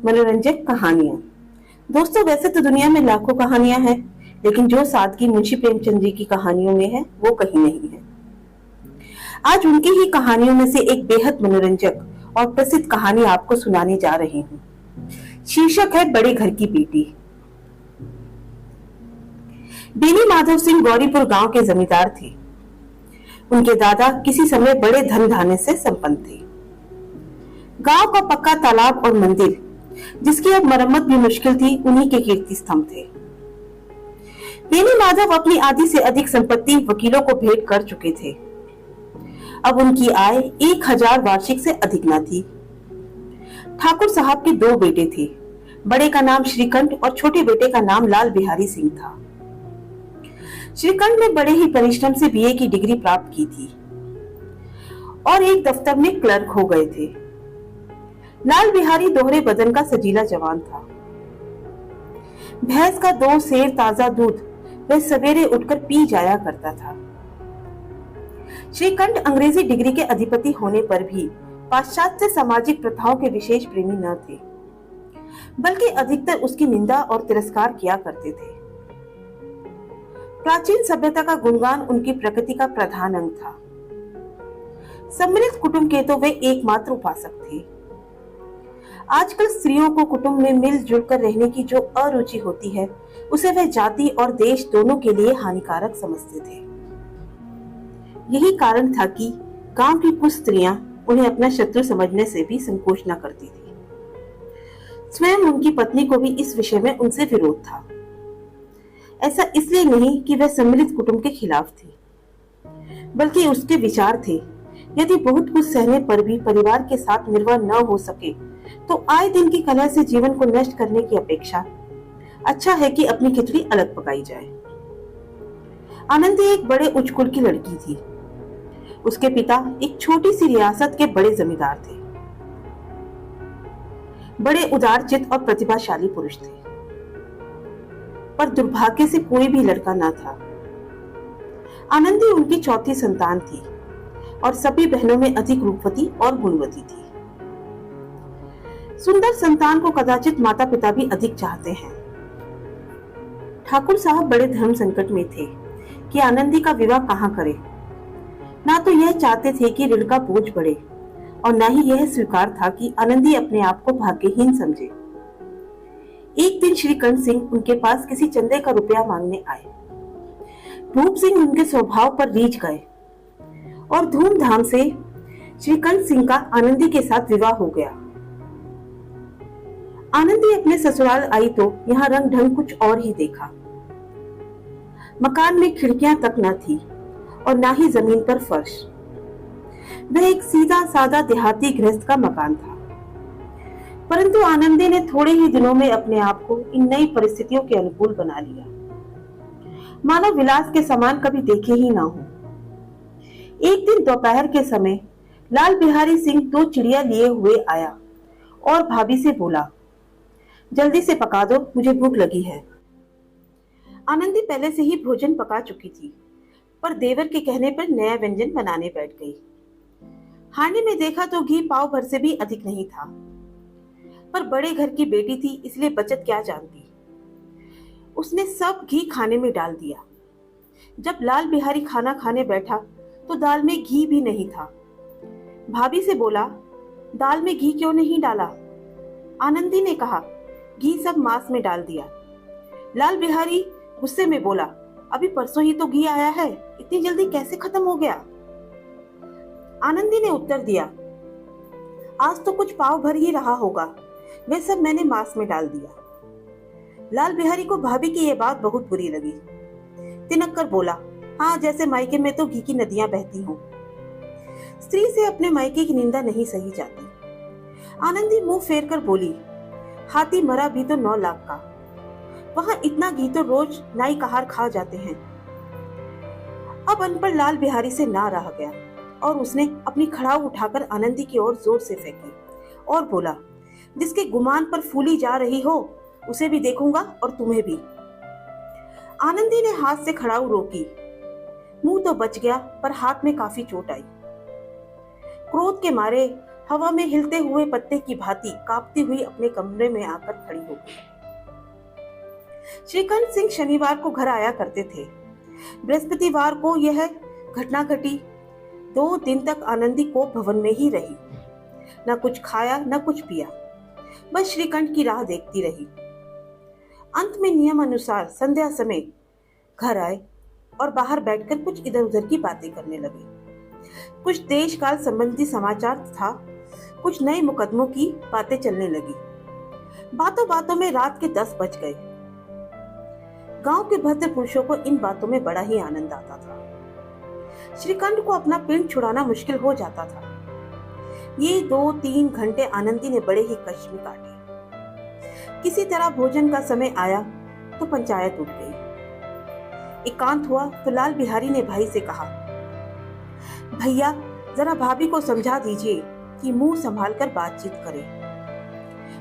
मनोरंजक कहानियां। दोस्तों, वैसे तो दुनिया में लाखों कहानियां हैं, लेकिन जो सादगी मुंशी प्रेमचंद जी की कहानियों में है वो कहीं नहीं है। आज उनकी ही कहानियों में से एक बेहद मनोरंजक और प्रसिद्ध कहानी आपको सुनाने जा रही हूँ। शीर्षक है बड़े घर की बेटी। बेनी माधव सिंह गौरीपुर गांव के जमींदार थे। उनके दादा किसी समय बड़े धन धान्य से संपन्न थे। गांव का पक्का तालाब और मंदिर, जिसकी अब मरम्मत भी मुश्किल थी, उन्हीं के कीर्ति स्तंभ थे। बेनी माधव अपनी आधी से अधिक संपत्ति वकीलों को भेंट कर चुके थे। अब उनकी आय 1000 वार्षिक से अधिक न थी। ठाकुर साहब के 2 बेटे थे। बड़े का नाम श्रीकंठ और छोटे बेटे का नाम लाल बिहारी सिंह था। श्रीकंठ ने बड़े ही परिश्रम से बीए की डिग्री प्राप्त की थी और एक दफ्तर में क्लर्क हो गए थे। लाल बिहारी दोहरे बदन का सजीला जवान था। भैंस का 2 सेर ताजा दूध वह सवेरे उठकर पी जाया करता था। श्रीकंठ अंग्रेजी डिग्री के अधिपति होने पर भी पाश्चात्य सामाजिक प्रथाओं के विशेष प्रेमी न थे, बल्कि अधिकतर उसकी निंदा और तिरस्कार किया करते थे। प्राचीन सभ्यता का गुणगान उनकी प्रकृति का प्रधान अंग था। सम्मिलित कुटुंब के तो वे एकमात्र उपासक थे। आजकल स्त्रियों को कुटुंब में मिलजुल कर रहने की जो अरुचि होती है, उसे वह जाति और देश दोनों के लिए हानिकारक समझते थे। यही कारण था कि गांव की कुछ स्त्रियां उन्हें अपना शत्रु समझने से भी संकोच न करती थी। स्वयं उनकी पत्नी को भी इस विषय में उनसे विरोध था। ऐसा इसलिए नहीं कि वह सम्मिलित कुटुंब के खिलाफ थी, बल्कि उसके विचार थे, यदि बहुत कुछ सहने पर भी परिवार के साथ निर्वाह न हो सके तो आए दिन की कलह से जीवन को नष्ट करने की अपेक्षा अच्छा है कि अपनी खिचड़ी अलग पकाई जाए। आनंदी एक बड़े उच्च कुल की लड़की थी। उसके पिता एक छोटी सी रियासत के बड़े जमींदार थे। बड़े उदारचित्त और प्रतिभाशाली पुरुष थे, पर दुर्भाग्य से कोई भी लड़का न था। आनंदी उनकी चौथी संतान थी और सभी बहनों में अधिक रूपवती और गुणवती थी। सुंदर संतान को कदाचित माता पिता भी अधिक चाहते हैं। ठाकुर साहब बड़े धर्म संकट में थे कि आनंदी का विवाह कहाँ करें। ना तो यह चाहते थे कि ऋण का बोझ बढ़े और ना ही यह स्वीकार था कि आनंदी अपने आप को भाग्यहीन समझे। एक दिन श्रीकंठ सिंह उनके पास किसी चंदे का रुपया मांगने आए। भूप सिंह उनके स्वभाव पर रीझ गए और धूमधाम से श्रीकंठ सिंह का आनंदी के साथ विवाह हो गया। आनंदी अपने ससुराल आई तो यहाँ रंग ढंग कुछ और ही देखा। मकान में खिड़कियां तक न थी और ना ही जमीन पर फर्श। वह एक सीधा सादा देहाती गृहस्थ का मकान था, परंतु आनंदी ने थोड़े ही दिनों में अपने आप को इन नई परिस्थितियों के अनुकूल बना लिया, मानो विलास के समान कभी देखे ही ना हो। एक दिन दोपहर के समय लाल बिहारी सिंह 2 चिड़िया लिए हुए आया और भाभी से बोला, जल्दी से पका दो, मुझे भूख लगी है। आनंदी पहले से ही भोजन पका चुकी थी, पर देवर के कहने पर नया व्यंजन बनाने बैठ गई। हांडी में देखा तो घी पाव भर से भी अधिक नहीं था, पर बड़े घर की बेटी थी इसलिए बचत क्या जानती। उसने सब घी खाने में डाल दिया। जब लाल बिहारी खाना खाने बैठा तो दाल में घी भी नहीं था। भाभी से बोला, दाल में घी क्यों नहीं डाला? आनंदी ने कहा, घी सब मांस में डाल दिया। लाल बिहारी गुस्से में बोला, अभी परसों ही तो घी आया है, इतनी जल्दी कैसे खत्म हो गया? आनंदी ने उत्तर दिया, आज तो कुछ पाव भर ही रहा होगा, वे सब मैंने मांस में डाल दिया। लाल बिहारी को भाभी की यह बात बहुत बुरी लगी। तिनक कर बोला, हाँ, जैसे मायके में तो घी की नदियां बहती हों। स्त्री से अपने मायके की निंदा नहीं सही जाती। आनंदी मुंह फेर कर बोली, हाथी मरा भी तो 9 लाख का, वहां इतना घी तो रोज नाई कहार खा जाते हैं। अब अनपढ़ लाल बिहारी से ना रहा गया और उसने अपनी खड़ाऊ उठाकर आनंदी की ओर जोर से फेंकी और बोला, जिसके गुमान पर फूली जा रही हो उसे भी देखूंगा और तुम्हें भी। आनंदी ने हाथ से खड़ाऊ रोकी। मुंह तो बच गया, पर हाथ में काफी चोट आई। क्रोध के मारे हवा में हिलते हुए पत्ते की भांति कांपती हुई अपने कमरे में आकर खड़ी हो गई। श्रीकांत सिंह शनिवार को घर आया करते थे। बृहस्पतिवार को यह घटना घटी। 2 दिन तक आनंदी को भवन में ही रही, न कुछ खाया न कुछ पिया, बस श्रीकंठ की राह देखती रही। अंत में नियम अनुसार संध्या समय घर आए और बाहर बैठकर कुछ इधर उधर की बातें करने लगे। कुछ देश काल संबंधी समाचार था, कुछ नए मुकदमों की बातें चलने लगी। बातों बातों में रात के 10 बज गए। गांव के भद्र पुरुषों को इन बातों में बड़ा ही आनंद आता था। श्रीकंठ को अपना पिंड छुड़ाना मुश्किल हो जाता था। ये 2-3 घंटे आनंदी ने बड़े ही कष्ट में काटे। किसी तरह भोजन का समय आया तो पंचायत उठ गई। एकांत हुआ तो लाल बिहारी ने भाई से कहा, भैया जरा भाभी को समझा दीजिए कि मुंह संभाल कर बातचीत करे,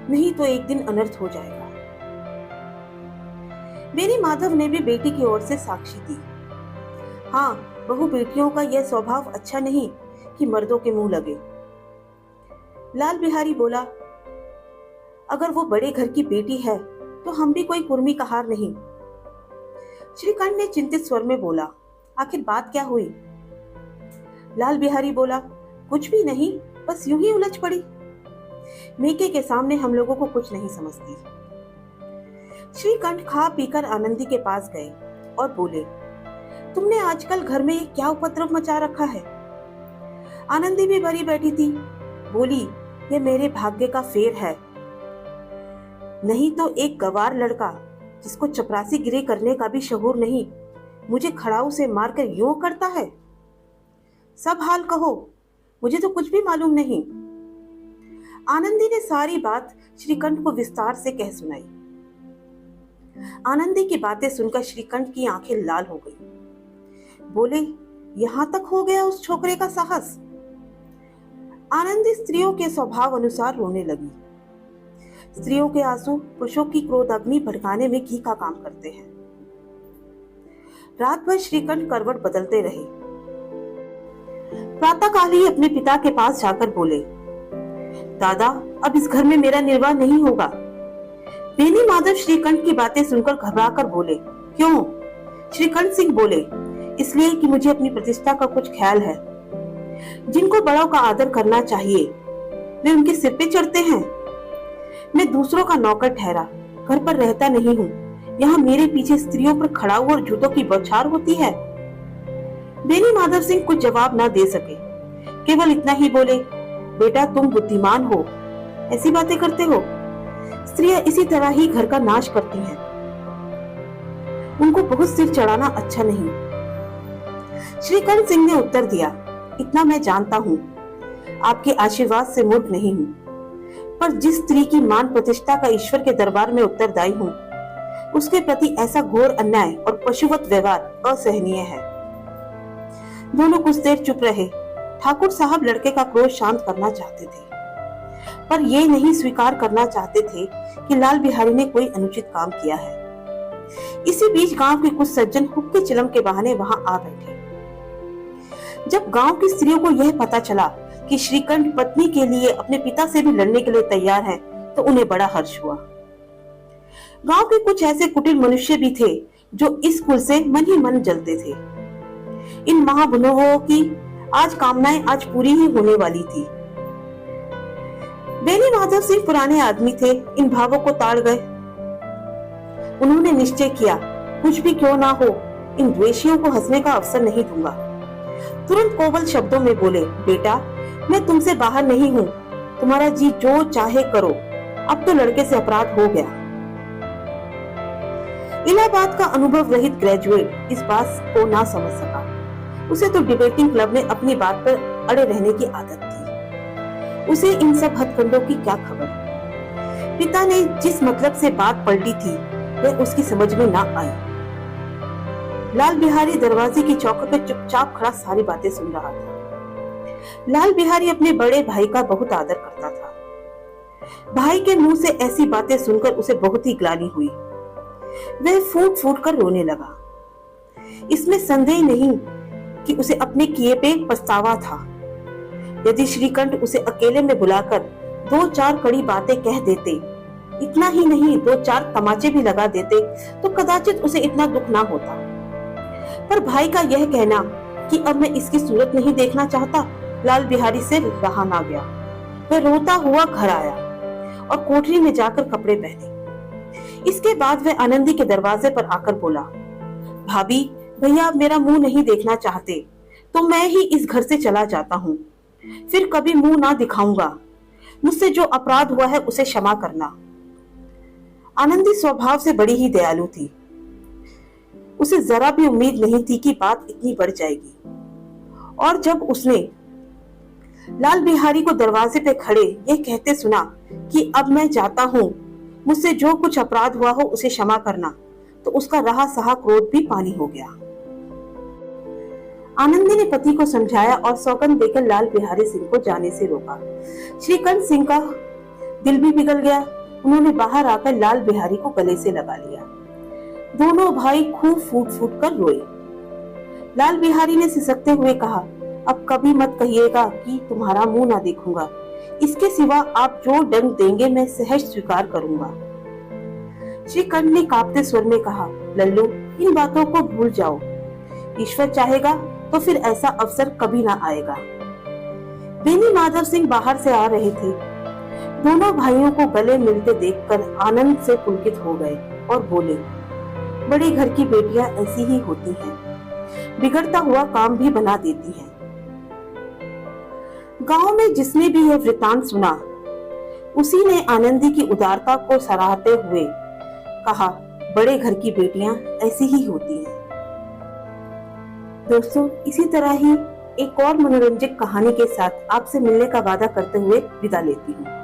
नहीं तो एक दिन अनर्थ हो जाएगा। मेरी माधव ने भी बेटी की ओर से साक्षी दी। हाँ, बहु बेटियों का यह स्वभाव अच्छा नहीं कि मर्दों के मुंह लगे। लाल बिहारी बोला, अगर वो बड़े घर की बेटी है तो हम भी कोई कुर्मी का हार नहीं। श्रीकांत ने चिंतित स्वर में बोला, आखिर बात क्या हुई? लाल बिहारी बोला, कुछ भी नहीं, बस यूं ही उलझ पड़ी। मेके के सामने हम लोगों को कुछ नहीं समझती। श्रीकंठ खा पीकर आनंदी के पास गए और बोले, तुमने आजकल घर में ये क्या उपद्रव मचा रखा है? आनंदी भी भरी बैठी थी, बोली, ये मेरे भाग्य का फेर है, नहीं तो एक गवार लड़का जिसको चपरासी गिरी करने का भी शहूर नहीं, मुझे खड़ाऊ से मारकर यूं करता है। सब हाल कहो, मुझे तो कुछ भी मालूम नहीं। आनंदी ने सारी बात श्रीकंठ को विस्तार से कह सुनाई। आनंदी की बातें सुनकर श्रीकंठ की आंखें लाल हो गई। बोले, यहां तक हो गया उस छोकरे का साहस? आनंदी स्त्रियों के स्वभाव अनुसार रोने लगी। स्त्रियों के आंसू पुरुषों की क्रोध अग्नि भड़काने में घी का काम करते हैं। रात भर श्रीकंठ करवट बदलते रहे। प्रातःकाल ही अपने पिता के पास जाकर बोले, दादा, अब इस घर में मेरा निर्वाह नहीं होगा। बेनी माधव श्रीकंठ की बातें सुनकर घबराकर बोले, क्यों? श्रीकंठ सिंह बोले, इसलिए कि मुझे अपनी प्रतिष्ठा का कुछ ख्याल है। जिनको बड़ों का आदर करना चाहिए वे उनके सिर पे चढ़ते हैं। मैं दूसरों का नौकर ठहरा घर पर रहता नहीं हूँ। यहाँ मेरे पीछे स्त्रियों पर खड़ाऊ और जूतों की बौछार होती है। बेनी माधव सिंह कुछ जवाब ना दे सके, केवल इतना ही बोले, बेटा तुम बुद्धिमान हो, ऐसी बातें करते हो। स्त्रियां इसी तरह ही घर का नाश करती हैं। उनको बहुत सिर चढ़ाना अच्छा नहीं। श्रीकंठ सिंह ने उत्तर दिया, इतना मैं जानता हूँ, आपके आशीर्वाद से मूर्ख नहीं हूँ, पर जिस स्त्री की मान प्रतिष्ठा का ईश्वर के दरबार में उत्तरदायी हूँ, उसके प्रति ऐसा घोर अन्याय और पशुवत व्यवहार असहनीय है। दोनों कुछ देर चुप रहे। ठाकुर साहब लड़के का क्रोध शांत करना चाहते थे, पर ये नहीं स्वीकार करना चाहते थे कि लाल बिहारी ने कोई अनुचित काम किया है। इसी बीच गांव के कुछ सज्जन हुक्के चिलम के बहाने वहां आ बैठे। जब गांव की स्त्रियों को यह पता चला कि श्रीकंठ पत्नी के लिए अपने पिता से भी लड़ने के लिए तैयार है, तो उन्हें बड़ा हर्ष हुआ। गांव के कुछ ऐसे कुटिल मनुष्य भी थे जो इस कुल से मन ही मन जलते थे। इन महाबुनवों की आज कामनाएं आज पूरी ही होने वाली थी। बेनी माधव सिंह पुराने आदमी थे, इन भावों को ताड़ गए। उन्होंने निश्चय किया, कुछ भी क्यों ना हो, इन द्वेषियों को हंसने का अवसर नहीं दूंगा। तुरंत कोमल शब्दों में बोले, बेटा मैं तुमसे बाहर नहीं हूँ, तुम्हारा जी जो चाहे करो, अब तो लड़के से अपराध हो गया। इलाहाबाद का अनुभव रहित ग्रेजुएट इस बात को ना समझ सका। उसे तो डिबेटिंग क्लब में अपनी बात पर अड़े रहने की आदत थी। उसे इन सब हथकंडों की क्या खबर। पिता ने जिस मतलब से बात पलटी थी वह उसकी समझ में ना आई। लाल बिहारी दरवाजे की चौखट पर चुपचाप खड़ा सारी बातें सुन रहा था। लाल बिहारी अपने बड़े भाई का बहुत आदर करता था। भाई के मुंह से ऐसी बातें सुनकर उसे बहुत ही ग्लानि हुई। वह फूट फूट कर रोने लगा। इसमें संदेह नहीं कि उसे अपने किए पे पछतावा था। यदि श्रीकंठ उसे अकेले में बुलाकर 2-4 कड़ी बातें कह देते, इतना ही नहीं 2-4 तमाचे भी लगा देते, तो कदाचित उसे इतना दुख ना होता। पर भाई का यह कहना कि अब मैं इसकी सूरत नहीं देखना चाहता, लाल बिहारी से रहा ना गया। वह रोता हुआ घर आया और कोठरी में जाकर कपड़े पहने। इसके बाद वह आनंदी के दरवाजे पर आकर बोला, भाभी, भैया अब मेरा मुंह नहीं देखना चाहते तो मैं ही इस घर से चला जाता हूँ, फिर कभी मुंह ना दिखाऊंगा। मुझसे जो अपराध हुआ है उसे क्षमा करना। आनंदी स्वभाव से बड़ी ही दयालु थी। उसे जरा भी उम्मीद नहीं थी कि बात इतनी बढ़ जाएगी। और जब उसने लाल बिहारी को दरवाजे पे खड़े यह कहते सुना कि अब मैं जाता हूँ, मुझसे जो कुछ अपराध हुआ हो उसे क्षमा करना, तो उसका रहा सहा क्रोध भी पानी हो गया। आनंदी ने पति को समझाया और सौगंध देकर लाल बिहारी सिंह को जाने से रोका। श्रीकंठ सिंह का दिल भी पिघल गया। उन्होंने बाहर आकर लाल बिहारी को गले से लगा लिया। दोनों भाई खूब फूट फूट कर रोए। लाल बिहारी ने सिसकते हुए कहा, अब कभी मत कहिएगा कि तुम्हारा मुंह ना देखूंगा। इसके सिवा आप जो दंड देंगे मैं सहज स्वीकार करूंगा। श्रीकंठ ने कांपते स्वर में कहा, लल्लू, इन बातों को भूल जाओ। ईश्वर चाहेगा तो फिर ऐसा अवसर कभी ना आएगा। बेनी माधव सिंह बाहर से आ रहे थे। दोनों भाइयों को गले मिलते देखकर आनंद से पुलकित हो गए और बोले, बड़े घर की बेटियां ऐसी ही होती हैं, बिगड़ता हुआ काम भी बना देती हैं। गांव में जिसने भी यह वृतांत सुना, उसी ने आनंदी की उदारता को सराहते हुए कहा, बड़े घर की बेटियां ऐसी ही होती हैं। दोस्तों, इसी तरह ही एक और मनोरंजक कहानी के साथ आपसे मिलने का वादा करते हुए विदा लेती हूँ।